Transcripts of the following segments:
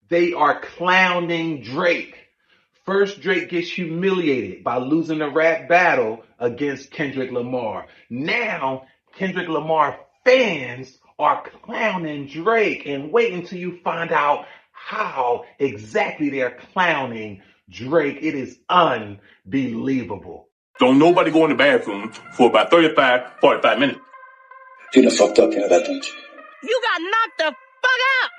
They are clowning Drake. First, Drake gets humiliated by losing a rap battle against Kendrick Lamar. Now, Kendrick Lamar fans are clowning Drake, and wait until you find out how exactly they're clowning Drake. It is unbelievable. Don't nobody go in the bathroom for about 45 minutes. You done fucked up, you know that, don't you? You got knocked the fuck out!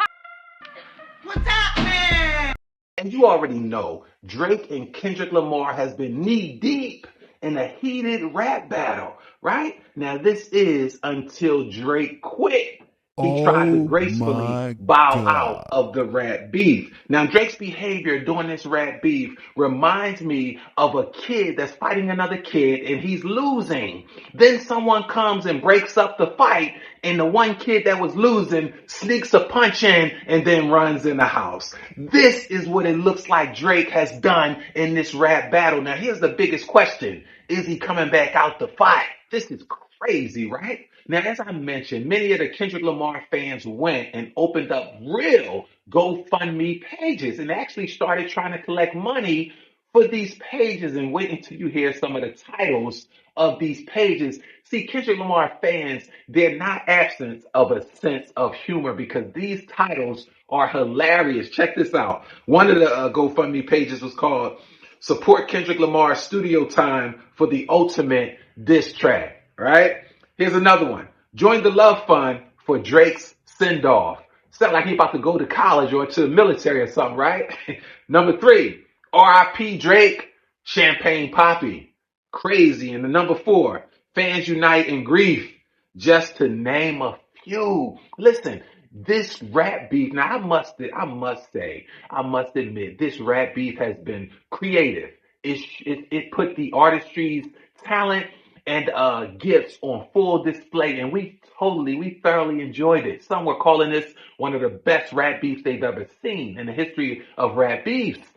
What's happening? And you already know, Drake and Kendrick Lamar has been knee deep in a heated rap battle, right? Now this is until Drake quit. He tried to gracefully bow out of the rap beef. Now Drake's behavior during this rap beef reminds me of a kid that's fighting another kid and he's losing. Then someone comes and breaks up the fight and the one kid that was losing sneaks a punch in and then runs in the house. This is what it looks like Drake has done in this rap battle. Now here's the biggest question. Is he coming back out to fight? This is crazy, right? Now, as I mentioned, many of the Kendrick Lamar fans went and opened up real GoFundMe pages and actually started trying to collect money for these pages. And wait until you hear some of the titles of these pages. See, Kendrick Lamar fans, they're not absent of a sense of humor because these titles are hilarious. Check this out. One of the GoFundMe pages was called Support Kendrick Lamar Studio Time for the Ultimate Diss Track, right? Here's another one. Join the love fund for Drake's send-off. Sound like he about to go to college or to the military or something, right? Number 3, R.I.P. Drake, Champagne Poppy. Crazy. And the number 4, fans unite in grief, just to name a few. Listen, this rap beef, now I must admit, this rap beef has been creative. It put the artistry's talent and gifts on full display, and we thoroughly enjoyed it. Some were calling this one of the best rap beefs they've ever seen in the history of rap beefs.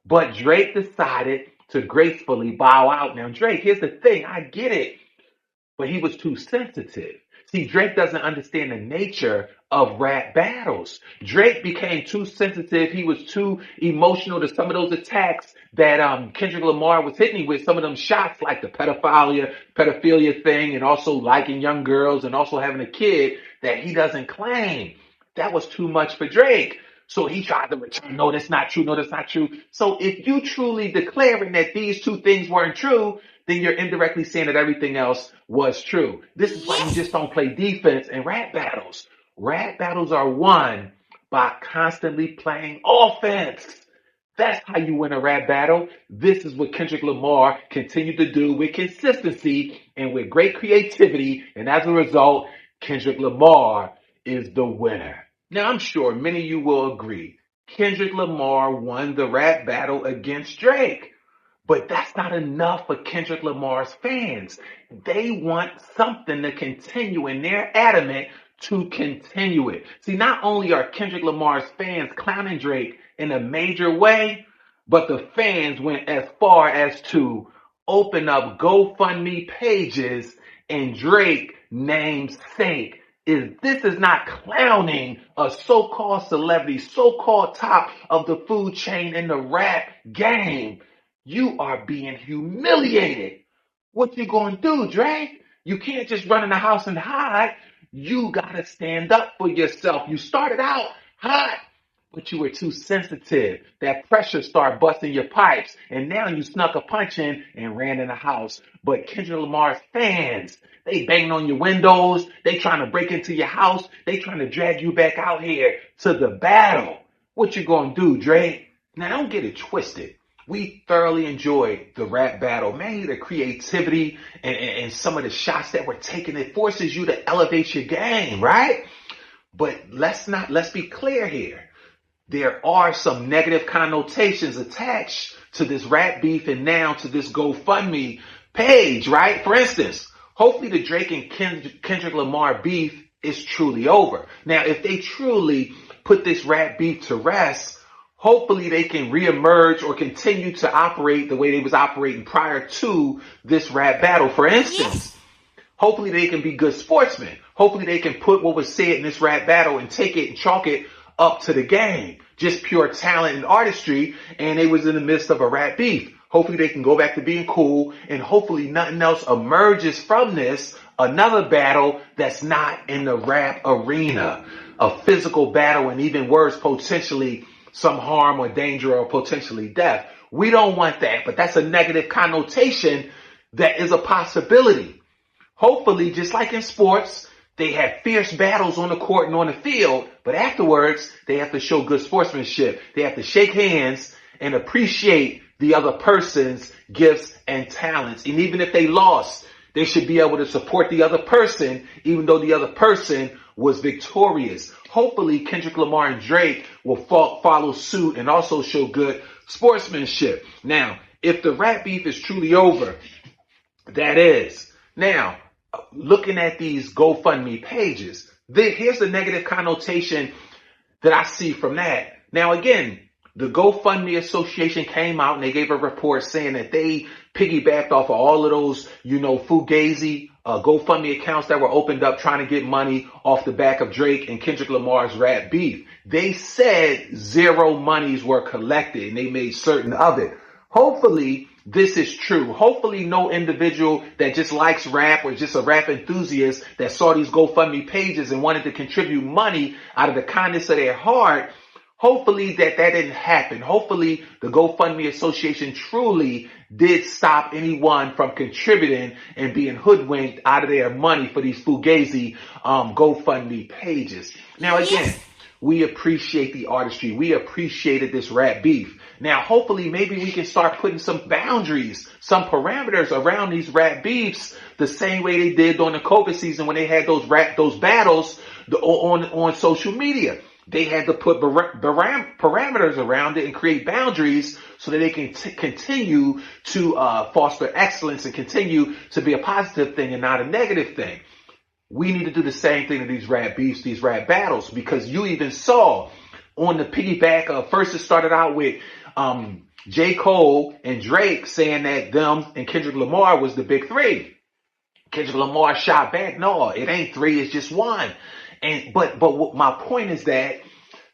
But Drake decided to gracefully bow out. Now, Drake, here's the thing, I get it, but he was too sensitive. See, Drake doesn't understand the nature of rap battles. Drake became too sensitive. He was too emotional to some of those attacks that Kendrick Lamar was hitting me with. Some of them shots like the pedophilia thing and also liking young girls and also having a kid that he doesn't claim. That was too much for Drake. So he tried to return, no, that's not true, no, that's not true. So if you truly declaring that these two things weren't true, then you're indirectly saying that everything else was true. This is why you just don't play defense in rap battles. Rap battles are won by constantly playing offense. That's how you win a rap battle. This is what Kendrick Lamar continued to do with consistency and with great creativity. And as a result, Kendrick Lamar is the winner. Now, I'm sure many of you will agree. Kendrick Lamar won the rap battle against Drake. But that's not enough for Kendrick Lamar's fans. They want something to continue, and they're adamant to continue it. See, not only are Kendrick Lamar's fans clowning Drake in a major way, but the fans went as far as to open up GoFundMe pages in Drake's namesake. This is not clowning a so-called celebrity, so-called top of the food chain in the rap game. You are being humiliated. What you gonna do, Drake? You can't just run in the house and hide. You gotta stand up for yourself. You started out hot, but you were too sensitive. That pressure started busting your pipes, and now you snuck a punch in and ran in the house. But Kendrick Lamar's fans, they banging on your windows. They trying to break into your house. They trying to drag you back out here to the battle. What you gonna do, Drake? Now don't get it twisted. We thoroughly enjoyed the rap battle. Man, the creativity and some of the shots that were taken, it forces you to elevate your game, right? But let's be clear here. There are some negative connotations attached to this rap beef and now to this GoFundMe page, right? For instance, hopefully the Drake and Kendrick Lamar beef is truly over. Now, if they truly put this rap beef to rest, hopefully they can reemerge or continue to operate the way they was operating prior to this rap battle. For instance, hopefully they can be good sportsmen. Hopefully they can put what was said in this rap battle and take it and chalk it up to the game. Just pure talent and artistry, and they was in the midst of a rap beef. Hopefully they can go back to being cool, and hopefully nothing else emerges from this, another battle that's not in the rap arena. A physical battle, and even worse, potentially some harm or danger or potentially death. We don't want that, but that's a negative connotation that is a possibility. Hopefully, just like in sports, they have fierce battles on the court and on the field, but afterwards, they have to show good sportsmanship. They have to shake hands and appreciate the other person's gifts and talents. And even if they lost, they should be able to support the other person, even though the other person was victorious. Hopefully, Kendrick Lamar and Drake will follow suit and also show good sportsmanship. Now, if the rap beef is truly over, that is. Now, looking at these GoFundMe pages, here's the negative connotation that I see from that. Now, again, the GoFundMe Association came out and they gave a report saying that they piggybacked off of all of those, fugazi GoFundMe accounts that were opened up trying to get money off the back of Drake and Kendrick Lamar's rap beef. They said zero monies were collected, and they made certain of it. Hopefully, this is true. Hopefully, no individual that just likes rap or just a rap enthusiast that saw these GoFundMe pages and wanted to contribute money out of the kindness of their heart, hopefully that didn't happen. Hopefully, the GoFundMe Association truly did stop anyone from contributing and being hoodwinked out of their money for these fugazi GoFundMe pages. Now, again, we appreciate the artistry. We appreciated this rap beef. Now, hopefully, maybe we can start putting some boundaries, some parameters around these rap beefs, the same way they did during the COVID season when they had those battles on social media. They had to put parameters around it and create boundaries so that they can continue to foster excellence and continue to be a positive thing and not a negative thing. We need to do the same thing to these rap beefs, these rap battles, because you even saw on the piggyback, first it started out with J.Cole and Drake saying that them and Kendrick Lamar was the big three. Kendrick Lamar shot back, no, it ain't three, it's just one. But what my point is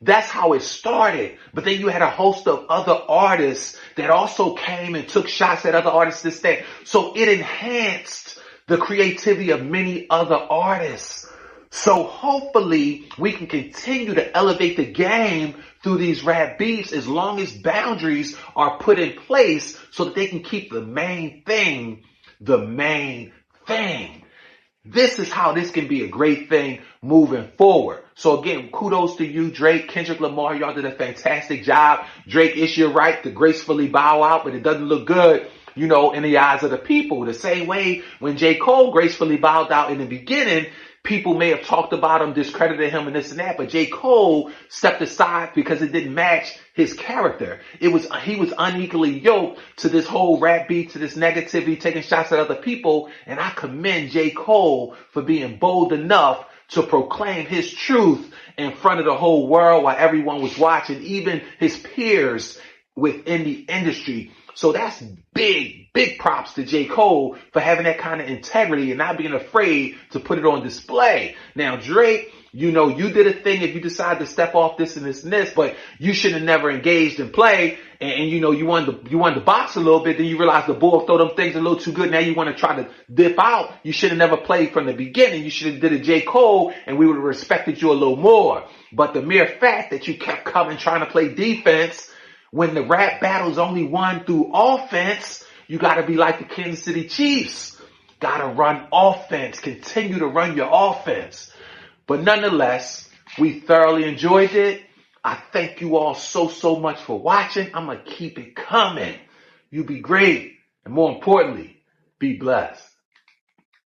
that's how it started. But then you had a host of other artists that also came and took shots at other artists this day. So it enhanced the creativity of many other artists. So hopefully we can continue to elevate the game through these rap beefs as long as boundaries are put in place so that they can keep the main thing the main thing. This is how this can be a great thing moving forward. So again, kudos to you, Drake, Kendrick Lamar. Y'all did a fantastic job. Drake, it's your right to gracefully bow out, but it doesn't look good, in the eyes of the people. The same way when J. Cole gracefully bowed out in the beginning, people may have talked about him, discredited him and this and that, but J. Cole stepped aside because it didn't match his character. He was unequally yoked to this whole rap beat, to this negativity, taking shots at other people. And I commend J. Cole for being bold enough to proclaim his truth in front of the whole world while everyone was watching, even his peers within the industry. So that's big props to J. Cole for having that kind of integrity and not being afraid to put it on display. Now, Drake, you did a thing if you decide to step off this and this and this, but you should have never engaged in play. And you wanted to box a little bit. Then you realize the bull throw them things a little too good. Now you want to try to dip out. You should have never played from the beginning. You should have did a J. Cole and we would have respected you a little more. But the mere fact that you kept coming trying to play defense when the rap battle's only won through offense, you got to be like the Kansas City Chiefs. Got to run offense. Continue to run your offense. But nonetheless, we thoroughly enjoyed it. I thank you all so much for watching. I'm going to keep it coming. You be great. And more importantly, be blessed.